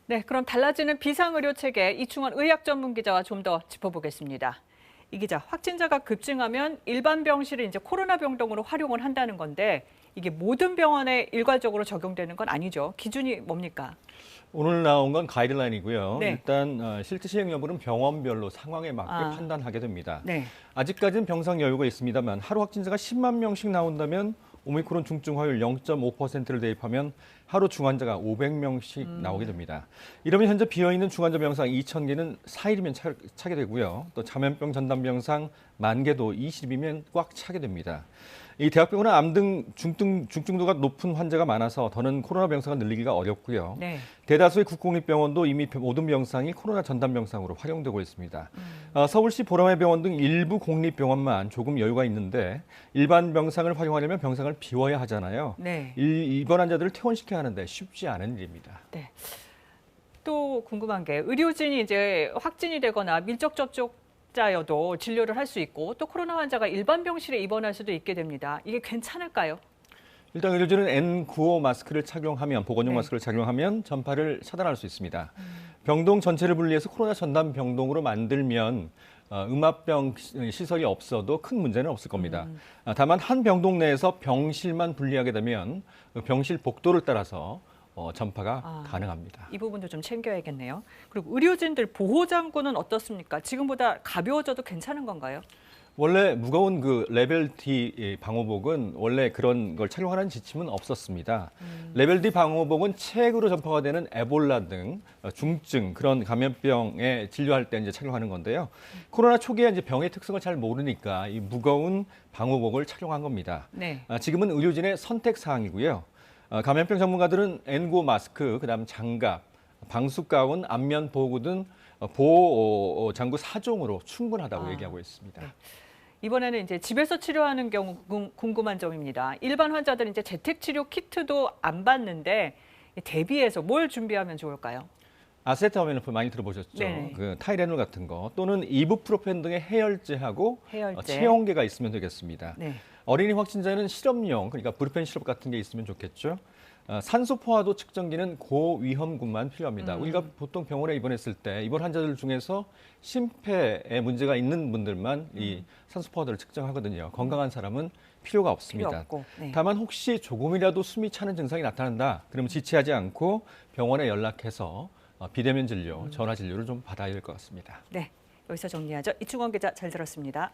네, 그럼 달라지는 비상의료 체계 이충원 의학 전문 기자와 좀 더 짚어보겠습니다. 이 기자, 확진자가 급증하면 일반 병실을 이제 코로나 병동으로 활용을 한다는 건데 이게 모든 병원에 일괄적으로 적용되는 건 아니죠. 기준이 뭡니까? 오늘 나온 건 가이드라인이고요. 네. 일단 실제 시행 여부는 병원별로 상황에 맞게 판단하게 됩니다. 네. 아직까지는 병상 여유가 있습니다만 하루 확진자가 10만 명씩 나온다면 오미크론 중증 화율 0.5%를 대입하면 하루 중환자가 500명씩 나오게 됩니다. 이러면 현재 비어있는 중환자 병상 2,000개는 4일이면 차게 되고요. 또 감염병 전담 병상 10,000개도 20일이면 꽉 차게 됩니다. 이 대학병원은 암 등 중증도가 높은 환자가 많아서 더는 코로나 병상을 늘리기가 어렵고요. 네. 대다수의 국공립병원도 이미 모든 병상이 코로나 전담 병상으로 활용되고 있습니다. 서울시 보라매 병원 등 일부 공립병원만 조금 여유가 있는데 일반 병상을 활용하려면 병상을 비워야 하잖아요. 네. 입원 환자들을 퇴원시켜야 하는데 쉽지 않은 일입니다. 네. 또 궁금한 게 의료진이 이제 확진이 되거나 밀접 접촉자여도 진료를 할 수 있고 또 코로나 환자가 일반 병실에 입원할 수도 있게 됩니다. 이게 괜찮을까요? 일단 의료진은 N95 마스크를 착용하면 보건용 네. 마스크를 착용하면 전파를 차단할 수 있습니다. 병동 전체를 분리해서 코로나 전담 병동으로 만들면 음압병 시설이 없어도 큰 문제는 없을 겁니다. 다만 한 병동 내에서 병실만 분리하게 되면 병실 복도를 따라서 전파가 가능합니다. 이 부분도 좀 챙겨야겠네요. 그리고 의료진들 보호 장구는 어떻습니까? 지금보다 가벼워져도 괜찮은 건가요? 원래 무거운 그 레벨 D 방호복은 원래 그런 걸 착용하라는 지침은 없었습니다. 레벨 D 방호복은 체액으로 전파가 되는 에볼라 등 중증 그런 감염병에 진료할 때 이제 착용하는 건데요. 코로나 초기에 이제 병의 특성을 잘 모르니까 이 무거운 방호복을 착용한 겁니다. 네. 지금은 의료진의 선택 사항이고요. 감염병 전문가들은 N95 마스크, 그다음 장갑, 방수 가운, 안면 보호구 등 보호 장구 4종으로 충분하다고 얘기하고 있습니다. 네. 이번에는 이제 집에서 치료하는 경우 궁금한 점입니다. 일반 환자들은 이제 재택 치료 키트도 안 받는데 대비해서 뭘 준비하면 좋을까요? 아세트아민오펜 많이 들어보셨죠? 네. 그 타이레놀 같은 거 또는 이부프로펜 등의 해열제하고 해열제. 체온계가 있으면 되겠습니다. 네. 어린이 확진자는 실험용, 그러니까 브루펜 시럽 같은 게 있으면 좋겠죠. 산소 포화도 측정기는 고위험군만 필요합니다. 우리가 보통 병원에 입원했을 때 입원 환자들 중에서 심폐에 문제가 있는 분들만 이 산소 포화도를 측정하거든요. 건강한 사람은 필요가 없습니다. 필요 없고, 네. 다만 혹시 조금이라도 숨이 차는 증상이 나타난다. 그러면 지체하지 않고 병원에 연락해서 비대면 진료, 전화 진료를 좀 받아야 될 것 같습니다. 네. 여기서 정리하죠. 이충원 기자 잘 들었습니다.